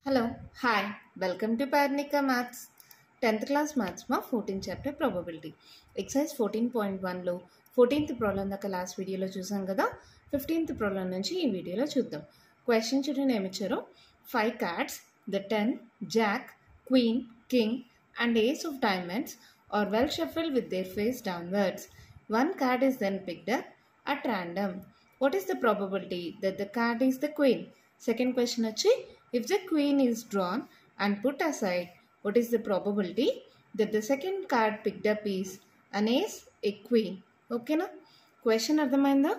Hello, hi, welcome to Parnika Maths. 10th class Maths ma 14th chapter probability. Exercise 14.1 లో 14th problem దాకా last వీడియోలో చూసాం కదా. 15th problem నుంచి ఈ వీడియోలో చూద్దాం. క్వశ్చన్ చూడండి ఏమి ఇచ్చారో. 5 cards, the 10, jack, queen, king and ace of diamonds are well shuffled with their face downwards. One card is then picked up at random. What is the probability that the card is the queen? Second question వచ్చి, if the queen is drawn and put aside, what is the probability that the second card picked up is an ace, a queen? ఓకేనా, question అర్థమైందా?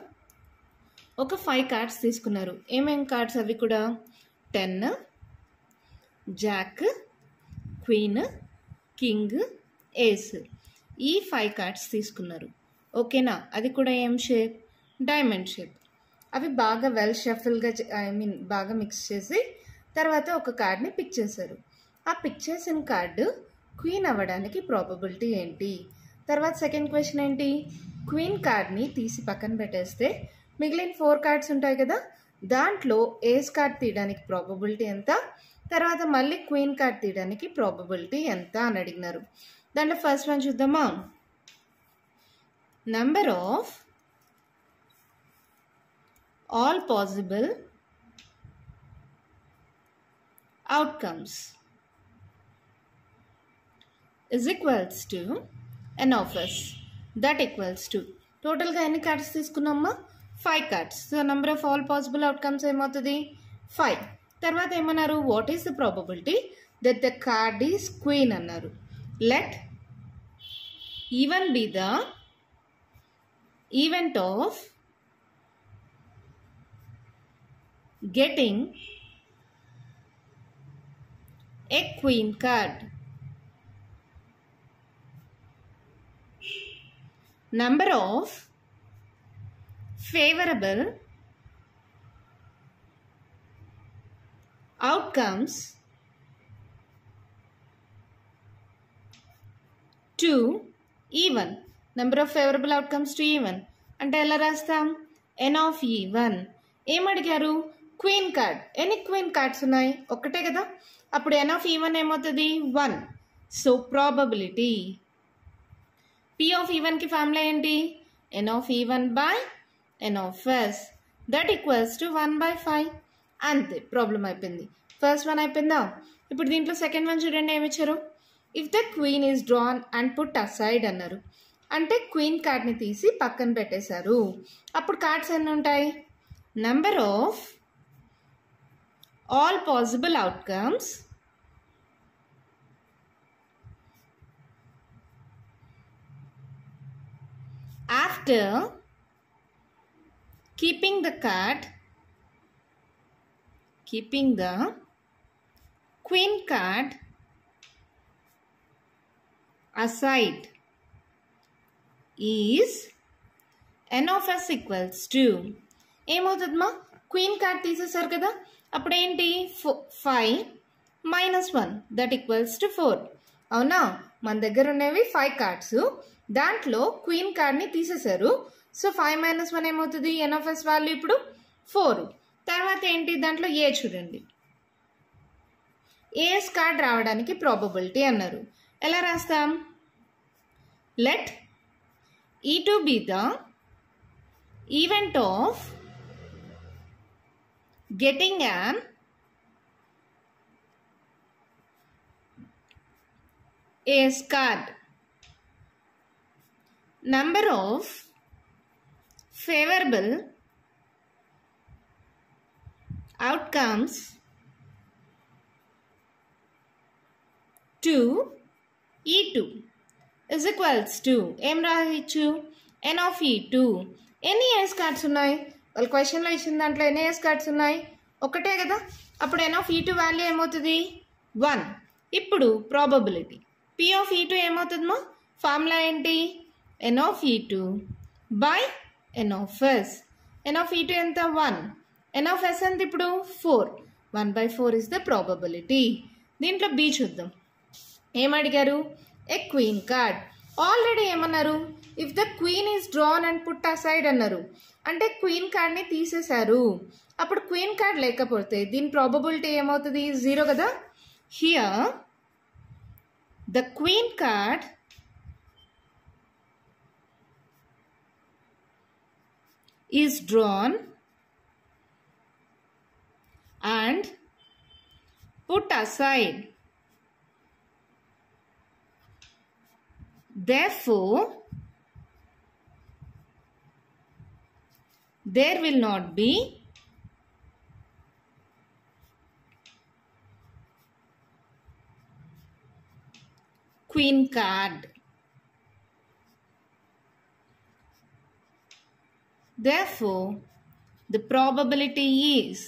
ఒక 5 cards తీసుకున్నారు. ఏమేం cards అవి కూడా? 10, Jack, queen, king, ఏస్. ఈ 5 cards తీసుకున్నారు. ఓకేనా, అది కూడా ఏం షేప్? Diamond shape. అవి బాగా వెల్ షఫుల్గా బాగా మిక్స్ చేసి తర్వాత ఒక కార్డ్ని పిక్ చేశారు. ఆ పిక్ చేసిన కార్డు క్వీన్ అవ్వడానికి ప్రాబబిలిటీ ఏంటి? తర్వాత సెకండ్ క్వశ్చన్ ఏంటి? క్వీన్ కార్డ్ని తీసి పక్కన పెట్టేస్తే మిగిలిన 4 కార్డ్స్ ఉంటాయి కదా, దాంట్లో ఏస్ కార్డ్ తీయడానికి ప్రాబబిలిటీ ఎంత, తర్వాత మళ్ళీ క్వీన్ కార్డ్ తీయడానికి ప్రాబబిలిటీ ఎంత అని అడిగినారు. దాంట్లో ఫస్ట్ వన్ చూద్దామా. Number of all possible outcomes is equals to n of s, that equals to total ga any cards తీసుకున్నామా? 5 cards. So number of all possible outcomes ఏమవుతుంది? 5. తర్వాత ఏమన్నారు? what is the probability that the card is queen అన్నారు. let even be the event of getting a queen card. Number of favorable outcomes to even. Number of favorable outcomes to even అంటే ఎలా రాస్తాం? n of even. ఏం అడిగారు? Queen card. ఎన్ని queen cards ఉన్నాయి? ఒక్కటే కదా. అప్పుడు n of even ఏమవుతుంది? 1. So probability p of even కి ఫార్ములా ఏంటి? n of even by n of s, that equals to 1/5. అంతే, ప్రాబ్లం అయిపోయింది. ఫస్ట్ వన్ అయిపోయిందా? ఇప్పుడు దీంట్లో సెకండ్ వన్ చూడండి ఏమి ఇచ్చారు. If the queen is drawn and put aside అన్నారు. అంటే క్వీన్ కార్డ్ని తీసి పక్కన పెట్టేశారు. అప్పుడు కార్డ్స్ ఎన్ని ఉంటాయి? Number of all possible outcomes after keeping the queen card aside is n of s equals to. ఏమవుతుందమ్మా? క్వీన్ కార్డ్ తీసేశారు కదా, అప్పుడు ఏంటి? 5 - 1 దట్ ఈక్వల్స్ టు 4. అవునా, మన దగ్గర ఉన్నవి 5 కార్డ్స్, దాంట్లో క్వీన్ కార్డ్ని తీసేశారు. సో 5 - 1 ఏమవుతుంది? ఎన్ ఆఫ్ ఎస్ వాల్యూ ఇప్పుడు 4. తర్వాత ఏంటి? దాంట్లో ఏ చూడండి, ఏస్ కార్డ్ రావడానికి ప్రాబబిలిటీ అన్నారు. ఎలా రాస్తాం? Let E2 be the event of getting an ace card. Number of favorable outcomes to E2 is equals to. ఏం రాయొచ్చు? n of E2. ఎన్ని ఏస్ కార్డ్స్ ఉన్నాయి? వాళ్ళు క్వశ్చన్లో ఇచ్చిన దాంట్లో ఎన్ని ఏస్ కార్డ్స్ ఉన్నాయి? ఒకటే కదా. అప్పుడు n of E2 వాల్యూ ఏమవుతుంది? 1. ఇప్పుడు ప్రాబబిలిటీ p of E2 ఏమవుతుందమ్మా? ఫార్ములా ఏంటి? n of E2 by n of s. n of E2 ఎంత? 1. n of s ఎంత ఇప్పుడు? 4. 1/4 is the probability. దీంట్లో b చూద్దాం. ఏమడిగారు? A queen card. ఆల్రెడీ ఏమన్నారు? If the queen is drawn and put aside అన్నారు, అంటే క్వీన్ కార్డ్ని తీసేశారు. అప్పుడు క్వీన్ కార్డ్ లేకపోతే దీని ప్రాబబిలిటీ ఏమవుతుంది? 0 కదా. Here the queen card is drawn and put aside. Therefore, there will not be queen card. Therefore, the probability is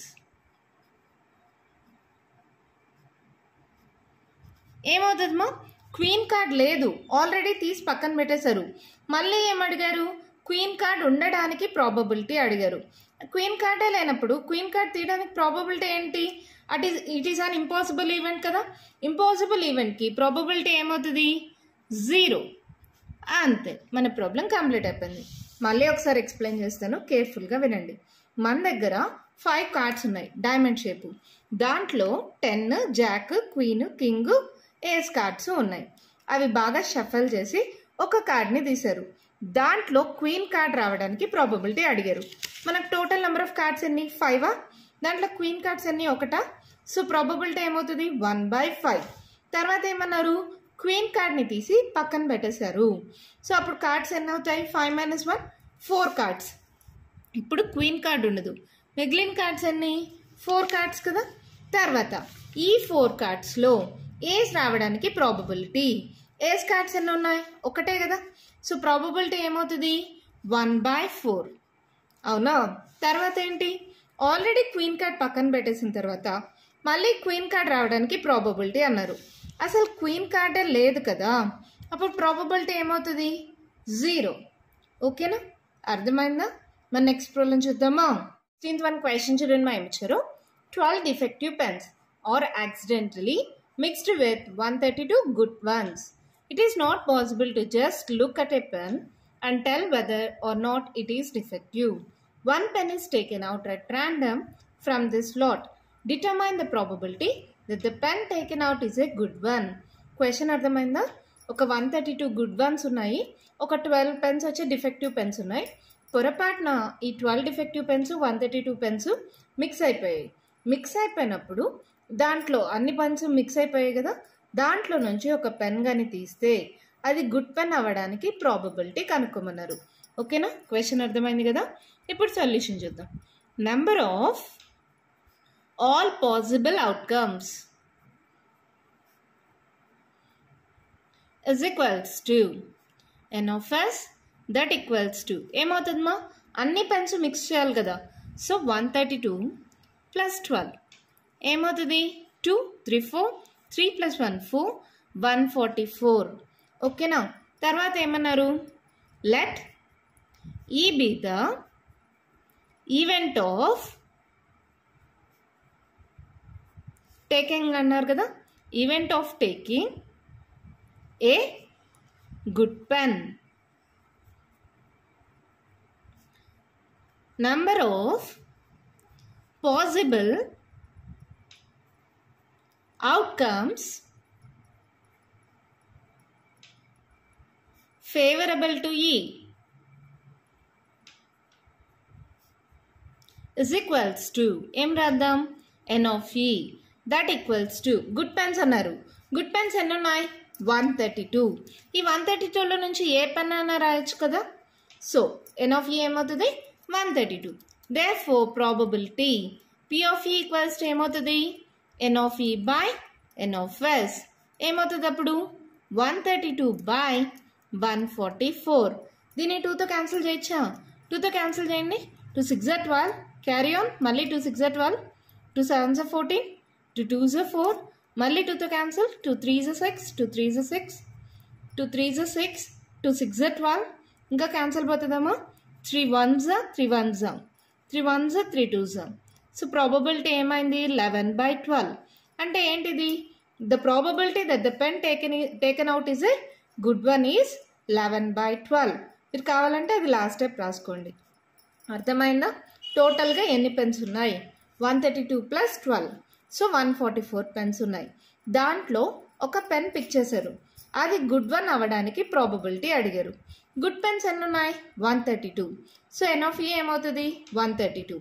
ఏమవుతుందమ్మా? క్వీన్ కార్డ్ లేదు, ఆల్రెడీ తీసి పక్కన పెట్టేశారు. మళ్ళీ ఏమడిగారు? క్వీన్ కార్డ్ ఉండడానికి ప్రాబబిలిటీ అడిగారు. క్వీన్ కార్డే లేనప్పుడు క్వీన్ కార్డ్ తీయడానికి ప్రాబబిలిటీ ఏంటి? It is an impossible event కదా. ఇంపాసిబుల్ ఈవెంట్కి ప్రాబబిలిటీ ఏమవుతుంది? 0. అంతే, మన ప్రాబ్లం కంప్లీట్ అయిపోయింది. మళ్ళీ ఒకసారి ఎక్స్ప్లెయిన్ చేస్తాను, కేర్ఫుల్గా వినండి. మన దగ్గర 5 కార్డ్స్ ఉన్నాయి డైమండ్ షేపు. దాంట్లో 10, జాక్, క్వీన్, కింగ్, ఏస్ కార్డ్స్ ఉన్నాయి. అవి బాగా షఫల్ చేసి ఒక కార్డ్ని తీశారు. దాంట్లో క్వీన్ కార్డ్ రావడానికి ప్రాబబిలిటీ అడిగారు. మనకు టోటల్ నెంబర్ ఆఫ్ కార్డ్స్ ఎన్ని? 5. దాంట్లో క్వీన్ కార్డ్స్ ఎన్ని? 1. సో ప్రాబబిలిటీ ఏమవుతుంది? 1/5. తర్వాత ఏమన్నారు? క్వీన్ కార్డ్ని తీసి పక్కన పెట్టేశారు. సో అప్పుడు కార్డ్స్ ఎన్ని అవుతాయి? 5 - 1 4 కార్డ్స్. ఇప్పుడు క్వీన్ కార్డ్ ఉండదు. మిగిలిన కార్డ్స్ ఎన్ని? 4 కార్డ్స్ కదా. తర్వాత ఈ 4 కార్డ్స్లో ఏస్ రావడానికి ప్రాబబిలిటీ. ఏస్ కార్డ్స్ ఎన్ని ఉన్నాయి? 1 కదా. సో ప్రాబబిలిటీ ఏమవుతుంది? 1/4. అవునా. తర్వాత ఏంటి? ఆల్రెడీ క్వీన్ కార్డ్ పక్కన పెట్టేసిన తర్వాత మళ్ళీ క్వీన్ కార్డ్ రావడానికి ప్రాబబిలిటీ అన్నారు. అసలు క్వీన్ కార్డే లేదు కదా, అప్పుడు ప్రాబబిలిటీ ఏమవుతుంది? 0. ఓకేనా, అర్థమైందా? మన నెక్స్ట్ ప్రాబ్లం చూద్దామా. 16th one question చూడండి. మా ఇచ్చారు 12 defective pens are accidentally mixed with 132 good ones. It is not possible to just look at a pen and tell whether or not it is defective. One pen is taken out at random from this lot. Determine the probability that the pen taken out is a good one. Question అర్థమైందా? ఒక 132 good ones ఉన్నాయి, ఒక 12 pens వచ్చి defective pens ఉన్నాయి. పొరపాటున ఈ 12 defective pens 132 pens mix అయిపోయాయి. Mix అయిపోయినప్పుడు దాంట్లో అన్ని పెన్స్ మిక్స్ అయిపోయాయి కదా, దాంట్లో నుంచి ఒక పెన్ కానీ తీస్తే అది గుడ్ పెన్ అవ్వడానికి ప్రాబబిలిటీ కనుక్కోమన్నారు. ఓకేనా, క్వశ్చన్ అర్థమైంది కదా. ఇప్పుడు సొల్యూషన్ చూద్దాం. Number of all possible outcomes is equals to n of s that equals to ఏమవుతుందమ్మా? అన్ని పెన్స్ మిక్స్ చేయాలి కదా. సో 132 + 12 ఏమవుతుంది? 2 3 4 3 + 1 4 144. ఓకేనా. తర్వాత ఏమన్నారు? లెట్ ఈ be the event of taking అన్నారు కదా, event of taking a good pen. Number of possible outcomes favourable to ఈ is equals to ఏం రాద్దాం? n of e that equals to good pens అన్నారు. గుడ్ పెన్స్ ఎన్ని ఉన్నాయి? 132. ఈ 132లో నుంచి ఏ పెన్ అయినా రాయొచ్చు కదా. సో n of e ఏమవుతుంది? 132. therefore probability p of e equals to ఏమవుతుంది? n of e by n of s ఏమవుతుంది అప్పుడు? 132/144. దీన్ని 2తో క్యాన్సిల్ చేయొచ్చా? 2తో క్యాన్సిల్ చేయండి. 2 6 are 12. Carry on. మళ్ళీ 2 6 are 12. 2 7 are 14. 2 2 are 4. మళ్ళీ 2తో cancel. 2 3 are 6. 2 3 are 6. 2 3 are 6. 2 6 are 12. ఇంకా cancel పోతుందమ్మా. 3 1s are 3 1s are 3 1s are 3 2s are. So probability ఏమైంది? 11/12. అంటే ఏంటిది? The probability that the pen taken out is a good one is 11/12. మీరు కావాలంటే అది last step రాసుకోండి. అర్థమైందా? టోటల్గా ఎన్ని పెన్స్ ఉన్నాయి? 132 + 12, సో 144 పెన్స్ ఉన్నాయి. దాంట్లో ఒక పెన్ పిక్ చేశారు, అది గుడ్ వన్ అవ్వడానికి ప్రాబబిలిటీ అడిగారు. గుడ్ పెన్స్ ఎన్ని ఉన్నాయి? 132. సో ఎన్ ఆఫ్ ఈ ఏమవుతుంది? 132.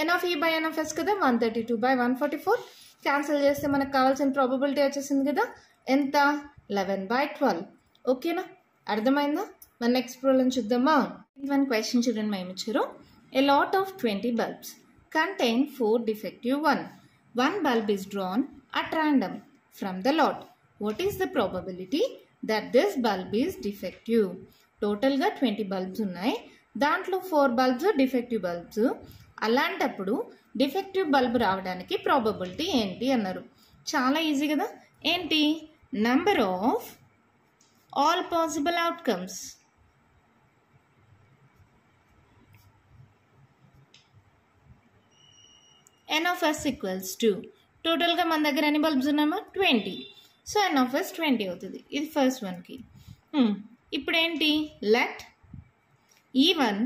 ఎన్ ఆఫ్ ఈ బై ఎన్ ఆఫ్ ఎస్ కదా, 132/144. క్యాన్సిల్ చేస్తే మనకు కావాల్సిన ప్రాబబిలిటీ వచ్చేసింది కదా, ఎంత? 11/12. ఓకేనా? అర్థమైందా? మన నెక్స్ట్ ప్రాబ్లం చూద్దామా? వన్ క్వశ్చన్ చూడండి, మేము ఇచ్చారు. A lot of 20 bulbs contain 4 defective ones. One bulb is drawn at random from the lot. What is the probability that this bulb is defective? టోటల్గా 20 బల్బ్స్ ఉన్నాయి, దాంట్లో 4 బల్బ్స్ డిఫెక్టివ్ బల్బ్స్. అలాంటప్పుడు defective bulb రావడానికి probability ఏంటి అన్నారు. చాలా easy కదా. ఏంటి? Number of all possible outcomes. n of s equals to, టోటల్గా మన దగ్గర ఎన్ని బల్బ్స్ ఉన్నామో 20, సో n of s 20 అవుతుంది. ఇది ఫస్ట్ వన్కి. ఇప్పుడు ఏంటి? Let E1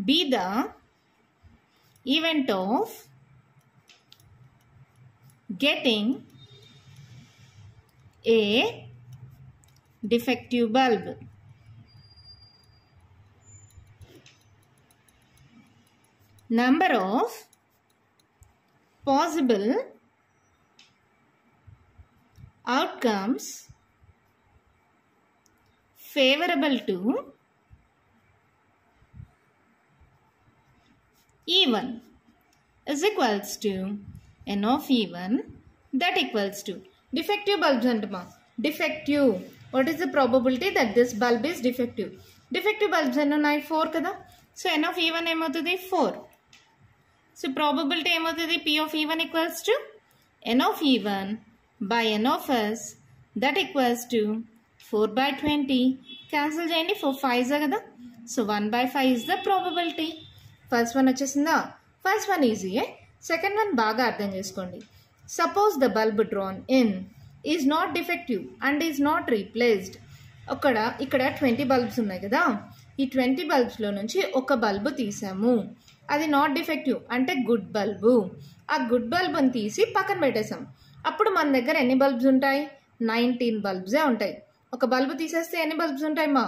be the event of getting a defective bulb. Number of possible outcomes favorable to E1 is equals to n of E1 that equals to defective bulbs antama. Defective. What is the probability that this bulb is defective? Defective bulbs enno ఉన్నాయి? 4 కదా. So n of E1 ఏమవుతుంది? 4. So probability ఏమవుతుంది? P of E1 equals to n of E1 by n of s that equals to 4/20. Cancel చేయండి, 4 5s కదా. So 1/5 is the probability. First one వచ్చేసిందా? First one ఈజీయే. Second one బాగా అర్థం చేసుకోండి. Suppose the bulb drawn in is not defective and is not replaced. ఇక్కడ 20 bulbs ఉన్నాయి కదా, ఈ 20 బల్బ్స్లో నుంచి ఒక బల్బు తీసాము, అది నాట్ డిఫెక్టివ్ అంటే గుడ్ బల్బు. ఆ గుడ్ బల్బుని తీసి పక్కన పెట్టేసాం. అప్పుడు మన దగ్గర ఎన్ని బల్బ్స్ ఉంటాయి? 19 బల్బ్సే ఉంటాయి. ఒక బల్బు తీసేస్తే ఎన్ని బల్బ్స్ ఉంటాయి మా?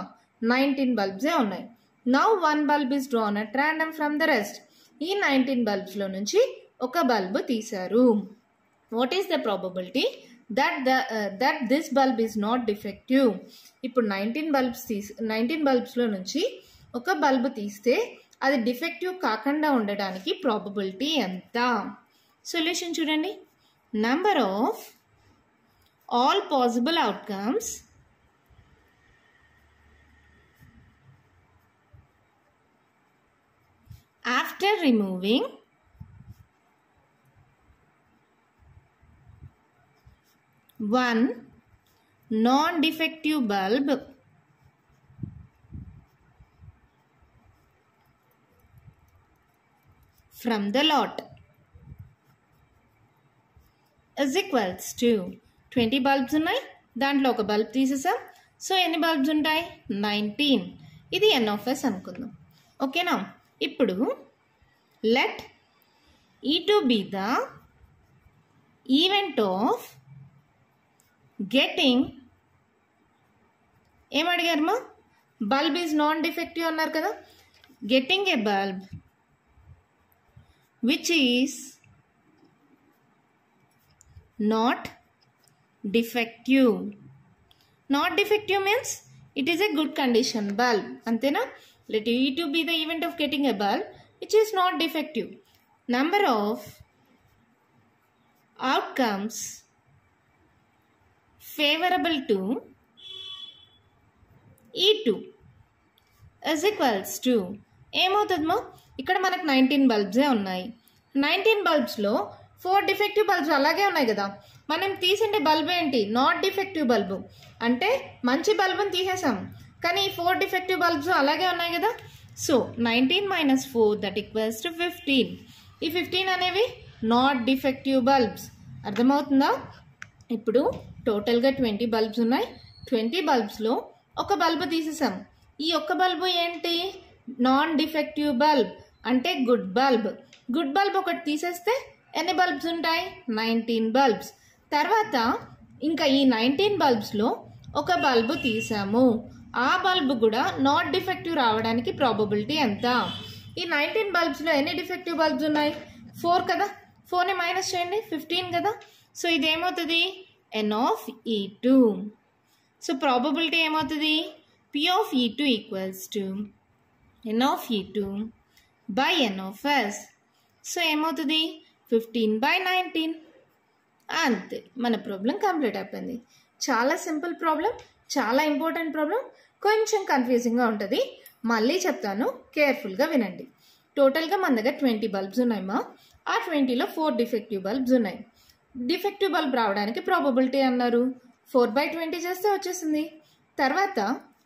19 బల్బ్సే ఉన్నాయి. Now one bulb is drawn at random from the rest. ఈ 19 బల్బ్స్లో నుంచి ఒక బల్బు తీశారు. What is the probability that this bulb is not defective? ఇప్పుడు 19 బల్బ్స్లో నుంచి ఒక బల్బు తీస్తే అది డిఫెక్టివ్ కాకుండా ఉండడానికి ప్రాబబిలిటీ ఎంత? సొల్యూషన్ చూడండి. Number of all possible outcomes after removing one non-defective bulb from the lot is equals to 20 bulbs ఉన్నాయి, దాంట్లో ఒక బల్బ్ తీసేసాం. సో ఎన్ని బల్బ్స్ ఉంటాయి? 19. ఇది n of s అనుకుందాం. ఓకేనా? ఇప్పుడు let E2 be the event of getting, ఏం అడిగారమ్మా? బల్బ్ ఈజ్ నాన్ డిఫెక్టివ్ అన్నారు కదా. Getting a bulb which is not defective. Not defective means it is a good condition bulb. Antena? Let E2 be the event of getting a bulb which is not defective. Number of outcomes favorable to E2 is equals to, ఏమవుతుందమ్మా? ఇక్కడ మనకు 19 బల్బ్సే ఉన్నాయి. 19 బల్బ్స్లో 4 defective bulbs అలాగే ఉన్నాయి కదా. మనం తీసిండే bulb ఏంటి? Not defective bulb. అంటే మంచి బల్బుని తీసేసాం, కానీ ఈ 4 డిఫెక్టివ్ బల్బ్స్ అలాగే ఉన్నాయి కదా. So 19 - 4 that equals to 15. ఈ 15 అనేవి నాట్ డిఫెక్టివ్ బల్బ్స్. అర్థమవుతుందా? ఇప్పుడు టోటల్గా 20 బల్బ్స్ ఉన్నాయి. 20 బల్బ్స్లో ఒక బల్బు తీసేసాం. ఈ ఒక్క బల్బు ఏంటి? నాన్ డిఫెక్టివ్ బల్బ్, అంటే గుడ్ బల్బ్. గుడ్ బల్బ్ ఒకటి తీసేస్తే ఎన్ని బల్బ్స్ ఉంటాయి? 19 బల్బ్స్. తర్వాత ఇంకా ఈ 19 బల్బ్స్లో ఒక బల్బు తీసాము, ఆ బల్బు కూడా నాట్ డిఫెక్టివ్ రావడానికి ప్రాబబిలిటీ ఎంత? ఈ 19 బల్బ్స్లో ఎన్ని డిఫెక్టివ్ బల్బ్స్ ఉన్నాయి? 4 కదా. 4ని మైనస్ చేయండి, 15 కదా. సో ఇది ఏమవుతుంది? n of E2. So probability ఏమవుతుంది? P of E2 equals to n of E2 by n of S. So ఏమవుతుంది? 15/19. అంతే, మన ప్రాబ్లం కంప్లీట్ అయిపోయింది. చాలా సింపుల్ ప్రాబ్లం, చాలా ఇంపార్టెంట్ ప్రాబ్లం, కొంచెం కన్ఫ్యూజింగ్గా ఉంటుంది. మళ్ళీ చెప్తాను, కేర్ఫుల్గా వినండి. టోటల్గా మన దగ్గర 20 బల్బ్స్ ఉన్నాయమ్మా. ఆ 20లో 4 డిఫెక్టివ్ బల్బ్స్ ఉన్నాయి. డిఫెక్టివ్ బల్బ్ రావడానికి ప్రాబబిలిటీ అన్నారు 4/20 చేస్తే వచ్చేసింది. తర్వాత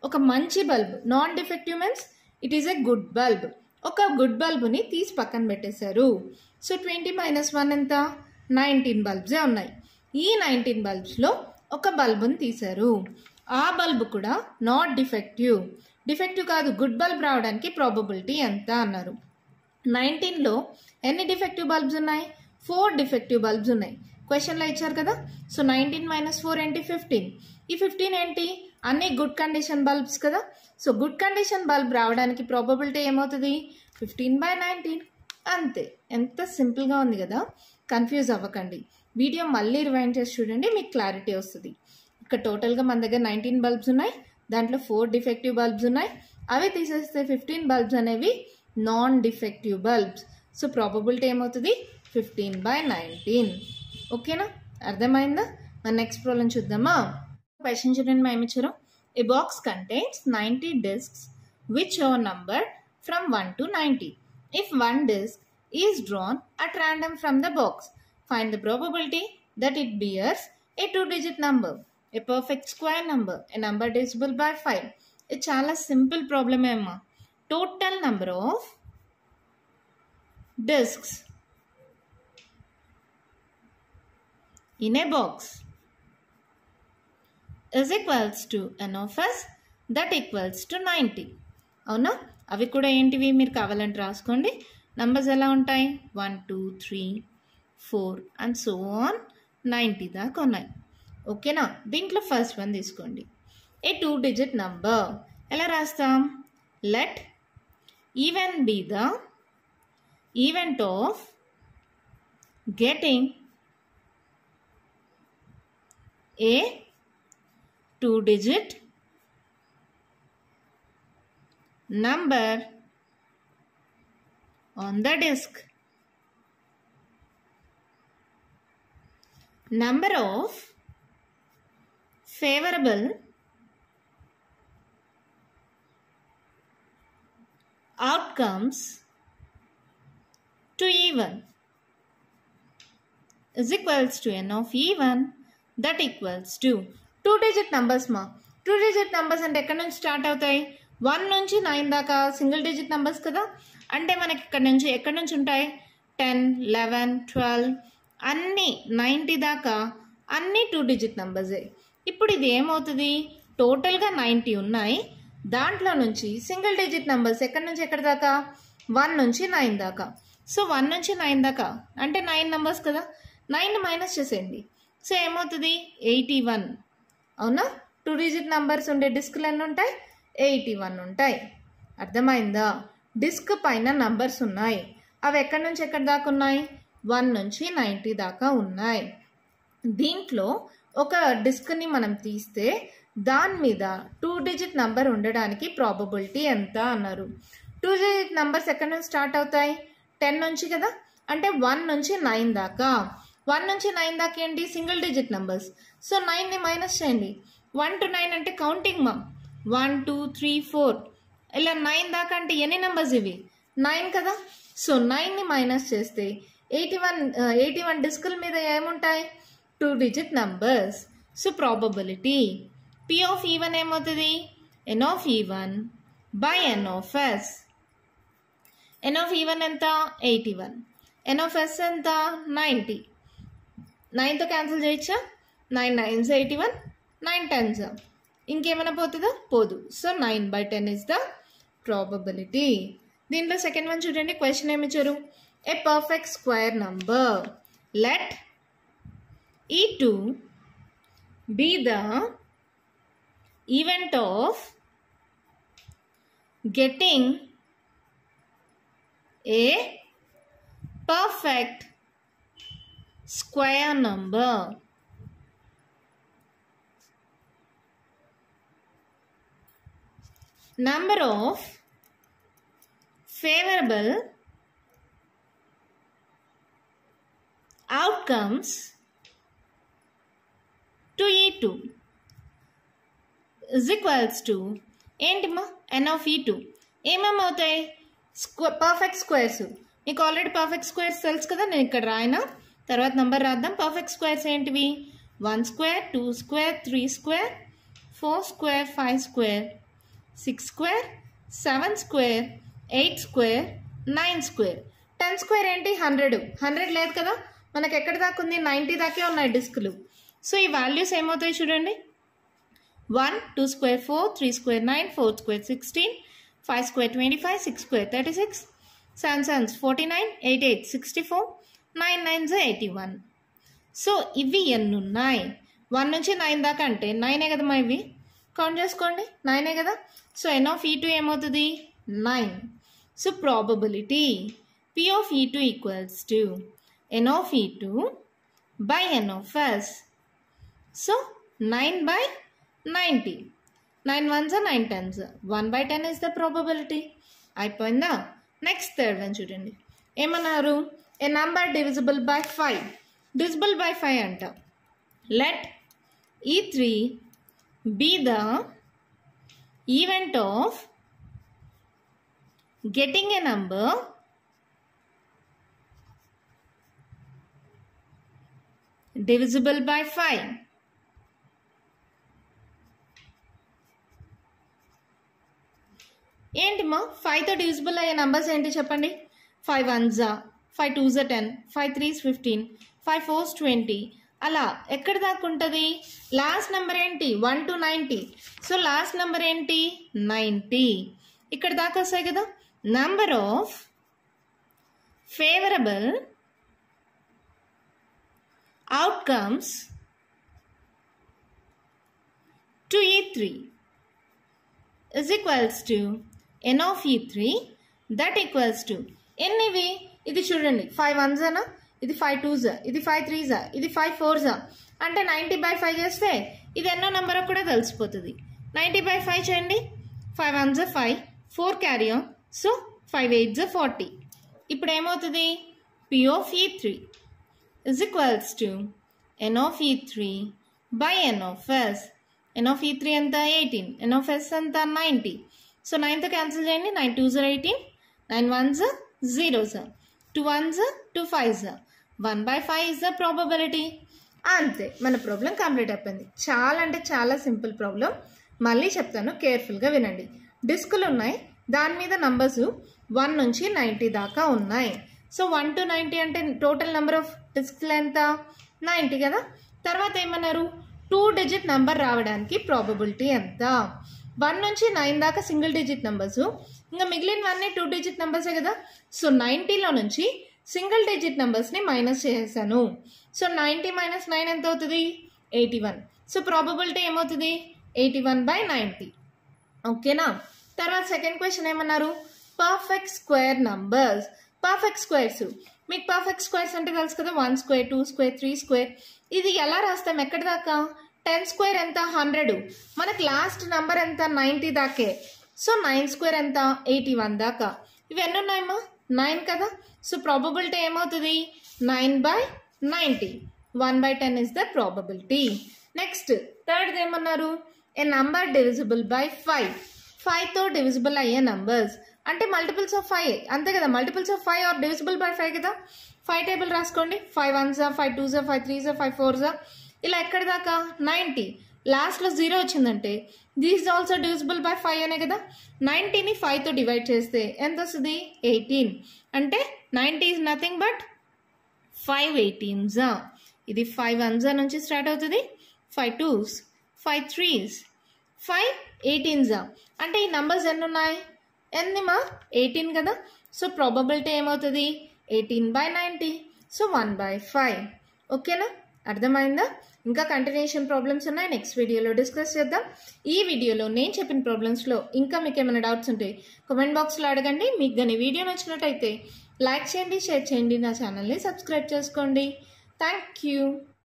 ఒక మంచి bulb, non defective means it is a good bulb. ఒక గుడ్ బల్బుని తీసి పక్కన పెట్టేశారు. సో 20 - 1 ఎంత? 19 బల్బ్సే ఉన్నాయి. ఈ 19 బల్బ్స్లో ఒక బల్బుని తీశారు, ఆ బల్బు కూడా నాట్ డిఫెక్టివ్. డిఫెక్టివ్ కాదు, గుడ్ బల్బ్ రావడానికి ప్రాబబిలిటీ ఎంత అన్నారు. 19లో ఎన్ని డిఫెక్టివ్ బల్బ్స్ ఉన్నాయి? 4 డిఫెక్టివ్ బల్బ్స్ ఉన్నాయి. క్వశ్చన్లో ఇచ్చారు కదా. సో 19 - 4 ఏంటి? 15. ఈ 15 ఏంటి? అన్ని గుడ్ కండిషన్ బల్బ్స్ కదా. సో గుడ్ కండిషన్ బల్బ్ రావడానికి ప్రాబబిలిటీ ఏమవుతుంది? 15/19. అంతే, ఎంత సింపుల్గా ఉంది కదా. కన్ఫ్యూజ్ అవ్వకండి, వీడియో మళ్ళీ రివైండ్ చేసి చూడండి, మీకు క్లారిటీ వస్తుంది. ఇక్కడ టోటల్గా మన దగ్గర 19 బల్బ్స్ ఉన్నాయి, దాంట్లో 4 డిఫెక్టివ్ బల్బ్స్ ఉన్నాయి. అవి తీసేస్తే 15 బల్బ్స్ అనేవి non defective bulbs. So probability ఏమవుతుంది? 15/19. ఓకేనా, అర్థమైందా? మన నెక్స్ట్ ప్రాబ్లం చూద్దామా. క్వశ్చన్ చూడండి, మేము ఇచ్చారు. ఏ box contains 90 discs which are numbered from 1 to 90. If one disc is drawn at random from the box, find the probability that it bears a 2-digit number, a perfect square number, a number divisible by 5. ఇది చాలా simple ప్రాబ్లమే అమ్మా. Total number of discs in a box is equals to n of s that equals to 90. అవునా, అవి కూడా ఏంటివి మీరు కావాలంటే రాసుకోండి. నంబర్స్ ఎలా ఉంటాయి? 1 2 3 4 అండ్ సో ఆన్ 90 దాకా ఉన్నాయి. ఓకేనా, దీంట్లో ఫస్ట్ వన్ తీసుకోండి. ఏ 2-digit నంబర్ ఎలా రాస్తాం? Let even be the event of getting a 2-digit number on the disk. Number of favorable outcomes to even is equals to n of even that equals to 2-digit numbers మా. 2-digit numbers అంటే ఎక్కడి నుంచి start అవుతాయి? 1 నుంచి 9 దాకా single digit numbers కదా. అంటే మనకి ఇక్కడ నుంచి ఎక్కడి నుంచి ఉంటాయి? 10 11 12 అన్నీ 90 దాకా అన్నీ 2-digit నెంబర్సే. ఇప్పుడు ఇది ఏమవుతుంది? టోటల్గా 90 ఉన్నాయి, దాంట్లో నుంచి సింగిల్ డిజిట్ నెంబర్స్ ఎక్కడి నుంచి ఎక్కడి దాకా? 1 నుంచి 9 దాకా. సో 1 నుంచి 9 దాకా అంటే 9 నెంబర్స్ కదా. 9 మైనస్ చేసేయండి. సో ఏమవుతుంది? 81. అవునా, 2-digit నెంబర్స్ ఉండే డిస్క్లు ఎన్ని ఉంటాయి? 81 ఉంటాయి. అర్థమైందా? డిస్క్ పైన నంబర్స్ ఉన్నాయి, అవి ఎక్కడి నుంచి ఎక్కడి దాకా ఉన్నాయి? 1 నుంచి 90 దాకా ఉన్నాయి. దీంట్లో ఒక డిస్క్ని మనం తీస్తే దాని మీద 2-digit నంబర్ ఉండడానికి ప్రాబబిలిటీ ఎంత అన్నారు. 2-digit నంబర్స్ ఎక్కడి నుంచి స్టార్ట్ అవుతాయి? 10 నుంచి కదా. అంటే 1 నుంచి 9 దాకా. 1 నుంచి 9 దాకా ఏంటి? Single digit numbers. సో 9ని మైనస్ చేయండి. 1 to 9 అంటే కౌంటింగ్ మా. 1 2 3 4 ఇలా 9 దాకా అంటే ఎన్ని నెంబర్స్ ఇవి? 9 కదా. సో 9ని మైనస్ చేస్తే 81 డిస్కుల మీద ఏముంటాయి? 2-digit numbers. So probability P of even ఏమవుతుంది? n of even by n of s. n of even ఎంత? 81. n of s ఎంత? 90. 9తో క్యాన్సిల్ చేయొచ్చా? 9 9s 81, 9 10s ఇంకేమైనా పోతుందా? పోదు. So 9/10 is the probability. దీంట్లో సెకండ్ వన్ చూడండి. క్వశ్చన్ ఏమి ఇచ్చారు? A perfect square number let E2 be the event of getting a perfect square number. Number of favorable outcomes to E2 is equals to ఏంటిమా n of E2 ఏమేమవుతాయి? Perfect squares. మీకు already perfect squares తెలుసు కదా, నేను ఇక్కడ రాయనా, తర్వాత number రాద్దాం. Perfect squares ఏంటివి? 1 square, 2 square, 3 square, 4 square, 5 square, 6 square, 7 square, 8 square, 9 square. 10 square ఏంటి? 100. 100 లేదు కదా, మనకు ఎక్కడ దాకా ఉంది? 90 దాకే ఉన్నాయి డిస్కులు. సో ఈ వాల్యూస్ ఏమవుతాయి చూడండి. 1, 2 square 4, 3 square 9, 4 square 16, 5 square 25, 6 square 36, 7 7 49, 8 8 64, 9 9 81. So ఇవి ఎన్ని ఉన్నాయి? 1 నుంచి 9 దాకా అంటే 9ఏ కదా మా ఇవి, కౌంట్ చేసుకోండి. 9ఏ కదా. సో n of E2 ఏమవుతుంది? 9. So probability P of E2 equals to n of E2 by n of S. So 9/90. 9 ones are 9 tens. 1/10 is the probability. అయిపోయిందా? నెక్స్ట్ థర్డ్ వన్ చూడండి. ఏమన్నారు? A number divisible by 5. Divisible by 5 అంట. Let E3 be the event of getting a number divisible by 5. ఏంటిమా 5తో divisible అయ్యే numbers ఏంటి చెప్పండి? 5 1s 5 2s 10, 5 3s 15, 5 4s 20. అలా ఎక్కడ దాకా ఉంటుంది? లాస్ట్ నెంబర్ ఏంటి? 1 to 90. సో లాస్ట్ నెంబర్ ఏంటి? 90. ఇక్కడ దాకా వస్తాయి కదా. Number of favourable outcomes to E3 is equals to n of E3 that equals to ఎన్నివి? ఇది చూడండి 5 1s అనా, ఇది 5 2s, ఇది 5 3s, ఇది 5 4s. అంటే 90/5 చేస్తే ఇది ఎన్నో నెంబర్ కూడా తెలిసిపోతుంది. 90/5 చేయండి. 5 1s 5, 4 carry on. So 5 8s 40. ఇప్పుడు ఏమవుతుంది? P of E3 is equals to n of E3 by n of S. n of E3 ఎంత? 18. n of S ఎంత? 90. సో 9తో క్యాన్సిల్ చేయండి. 9 2s 18, 9 1s 0s, 2 1s 2 5s. 1/5 is the probability. అంతే, మన problem complete అయిపోయింది. చాలా అంటే చాలా simple problem. మళ్ళీ చెప్తాను, కేర్ఫుల్గా వినండి. డిస్కులు ఉన్నాయి, దాని మీద నంబర్స్ 1 నుంచి 90 దాకా ఉన్నాయి. సో 1 to 90 అంటే టోటల్ నెంబర్ ఆఫ్ డిస్క్లు ఎంత? 90 కదా. తర్వాత ఏమన్నారు? 2 డిజిట్ నెంబర్ రావడానికి ప్రాబబిలిటీ ఎంత? 1 నుంచి 9 దాకా సింగిల్ డిజిట్ నెంబర్స్, ఇంకా మిగిలినవన్నీ 2 డిజిట్ నెంబర్సే కదా. సో 90లో నుంచి సింగిల్ డిజిట్ నెంబర్స్ని మైనస్ చేసేసాను. సో 90 - 9 ఎంత అవుతుంది? 81. సో ప్రాబబిలిటీ ఏమవుతుంది? 81/90. ఓకేనా. తర్వాత సెకండ్ క్వశ్చన్ ఏమన్నారు? Perfect square numbers. Perfect squares మీకు పర్ఫెక్ట్ స్క్వేర్స్ అంటే తెలుసు కదా. 1 స్క్వేర్ 2 స్క్వేర్ 3 స్క్వేర్. ఇది ఎలా రాస్తాం? ఎక్కడి దాకా? 10 స్క్వేర్ ఎంత? 100. మనకు లాస్ట్ నెంబర్ ఎంత? 90 దాకే. సో 9 స్క్వేర్ ఎంత? 81 దాకా. ఇవి ఎన్ని ఉన్నాయమ్మా? 9 కదా. సో ప్రాబబిలిటీ ఏమవుతుంది? 9/90. 1/10 is the probability. Next third ఏమన్నారు? A number divisible by 5. 5తో డివిజిబుల్ అయ్యే నంబర్స్ అంటే మల్టిపుల్స్ ఆఫ్ 5 అంతే కదా. Multiples of 5 are divisible by 5 కదా. 5 టేబుల్ రాసుకోండి. 5 1s 5 2s 5 3s 5 4s. ఇలా ఎక్కడి దాకా? 90. లాస్ట్లో 0 వచ్చిందంటే దీస్ ఆల్సో డివిజిబుల్ బై 5 అనే కదా. 90ని 5తో డివైడ్ చేస్తే ఎంత వస్తుంది? 18. అంటే 90 ఈజ్ నథింగ్ బట్ 5 18s. ఇది 5 1s నుంచి స్టార్ట్ అవుతుంది. 5 2s 5 3s 5 18s అంటే ఈ నంబర్స్ ఎన్ని ఉన్నాయి? ఎన్ని మా 18 కదా. సో ప్రాబబిలిటీ ఏమవుతుంది? 18/90. సో 1/5. ఓకేనా, అర్థమైందా? ఇంకా కంటిన్యూషన్ ప్రాబ్లమ్స్ ఉన్నాయి, నెక్స్ట్ వీడియోలో డిస్కస్ చేద్దాం. ఈ వీడియోలో నేను చెప్పిన ప్రాబ్లమ్స్లో ఇంకా మీకు ఏమైనా డౌట్స్ ఉంటే కామెంట్ బాక్స్లో అడగండి. మీకు కానీ వీడియో నచ్చినట్టయితే లైక్ చేయండి, షేర్ చేయండి, నా ఛానల్ని సబ్స్క్రైబ్ చేసుకోండి. Thank you.